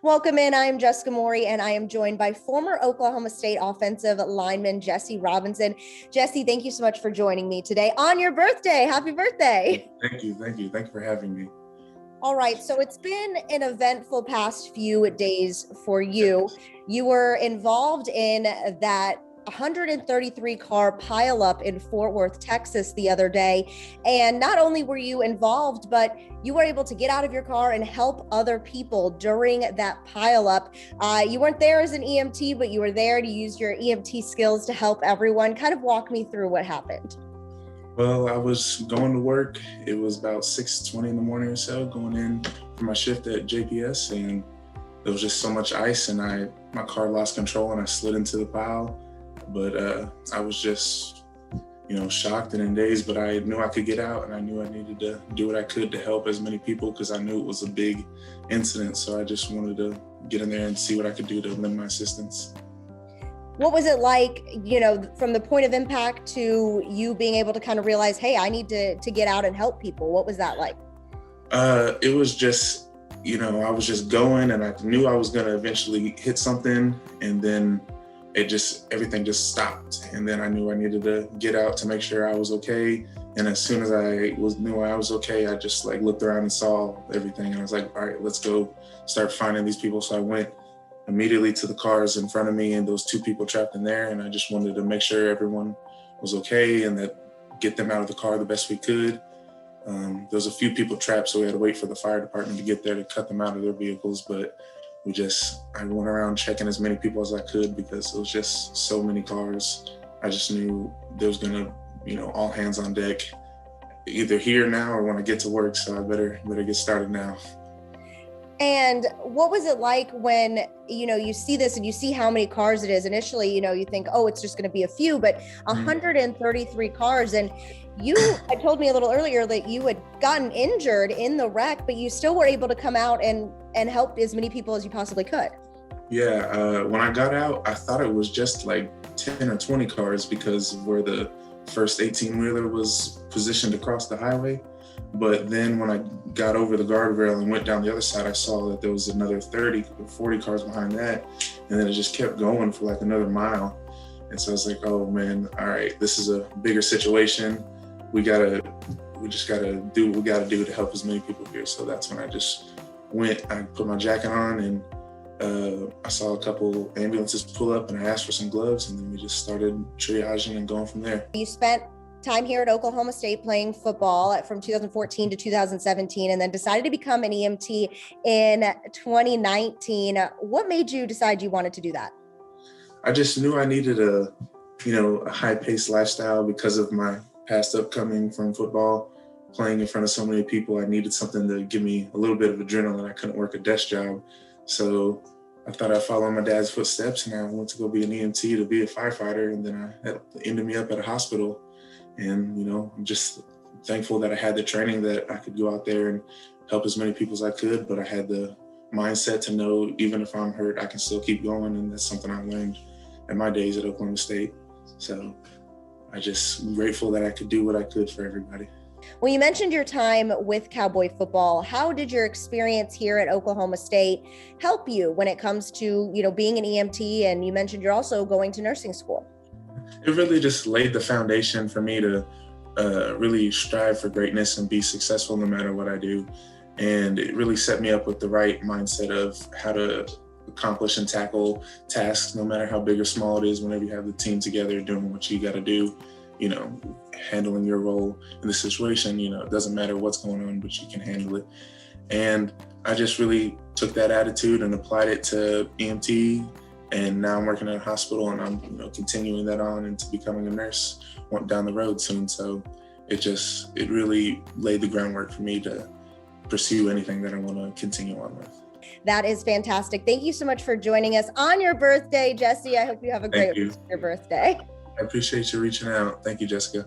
Welcome in. I am Jessica Maury, and I am joined by former Oklahoma State offensive lineman Jesse Robinson. Jesse, thank you so much for joining me today on your birthday. Happy birthday. Thank you. Thank you for having me. All right, so it's been an eventful past few days for you. You were involved in that 133 car pileup in Fort Worth, Texas the other day. And not only were you involved, but you were able to get out of your car and help other people during that pileup. You weren't there as an EMT, but you were there to use your EMT skills to help everyone. Kind of walk me through what happened. Well, I was going to work. It was about 6:20 in the morning or so, going in for my shift at JPS, and there was just so much ice, and my car lost control and I slid into the pile. But I was just, shocked and in daze, but I knew I could get out, and I knew I needed to do what I could to help as many people because I knew it was a big incident. So I just wanted to get in there and see what I could do to lend my assistance. What was it like, from the point of impact to you being able to kind of realize, hey, I need to get out and help people? What was that like? It was just, I was just going, and I knew I was going to eventually hit something, and then everything just stopped. And then I knew I needed to get out to make sure I was okay. And as soon as I knew I was okay, I just looked around and saw everything. And I was like, all right, let's go start finding these people. So I went immediately to the cars in front of me and those two people trapped in there. And I just wanted to make sure everyone was okay and get them out of the car the best we could. There was a few people trapped, so we had to wait for the fire department to get there to cut them out of their vehicles. But I went around checking as many people as I could because it was just so many cars. I just knew there was gonna, all hands on deck, either here now or when I get to work. So I better get started now. And what was it like when, you see this and you see how many cars it is? Initially, you think, oh, it's just going to be a few, but 133 cars. And you had told me a little earlier that you had gotten injured in the wreck, but you still were able to come out and help as many people as you possibly could. Yeah, when I got out, I thought it was just like 10 or 20 cars because of where the first 18-wheeler was positioned across the highway. But then when I got over the guardrail and went down the other side, I saw that there was another 30 or 40 cars behind that. And then it just kept going for another mile. And so I was like, oh man, all right, this is a bigger situation. We just gotta do what we gotta do to help as many people here. So that's when I just went, I put my jacket on, and I saw a couple ambulances pull up, and I asked for some gloves, and then we just started triaging and going from there. You spent time here at Oklahoma State playing football from 2014 to 2017, and then decided to become an EMT in 2019. What made you decide you wanted to do that? I just knew I needed a high-paced lifestyle because of my past upcoming from football. Playing in front of so many people, I needed something to give me a little bit of adrenaline. I couldn't work a desk job. So I thought I'd follow my dad's footsteps, and I went to go be an EMT to be a firefighter. And then it ended me up at a hospital. And, I'm just thankful that I had the training that I could go out there and help as many people as I could. But I had the mindset to know even if I'm hurt, I can still keep going. And that's something I learned in my days at Oklahoma State. So I'm grateful that I could do what I could for everybody. Well, you mentioned your time with Cowboy football. How did your experience here at Oklahoma State help you when it comes to, being an EMT? And you mentioned you're also going to nursing school. It really just laid the foundation for me to really strive for greatness and be successful no matter what I do. And it really set me up with the right mindset of how to accomplish and tackle tasks, no matter how big or small it is, whenever you have the team together doing what you got to do, handling your role in the situation. It doesn't matter what's going on, but you can handle it. And I just really took that attitude and applied it to EMT. And now I'm working at a hospital, and I'm continuing that on into becoming a nurse down the road soon. So it really laid the groundwork for me to pursue anything that I want to continue on with. That is fantastic. Thank you so much for joining us on your birthday, Jesse. I hope you have a great your birthday. I appreciate you reaching out. Thank you, Jessica.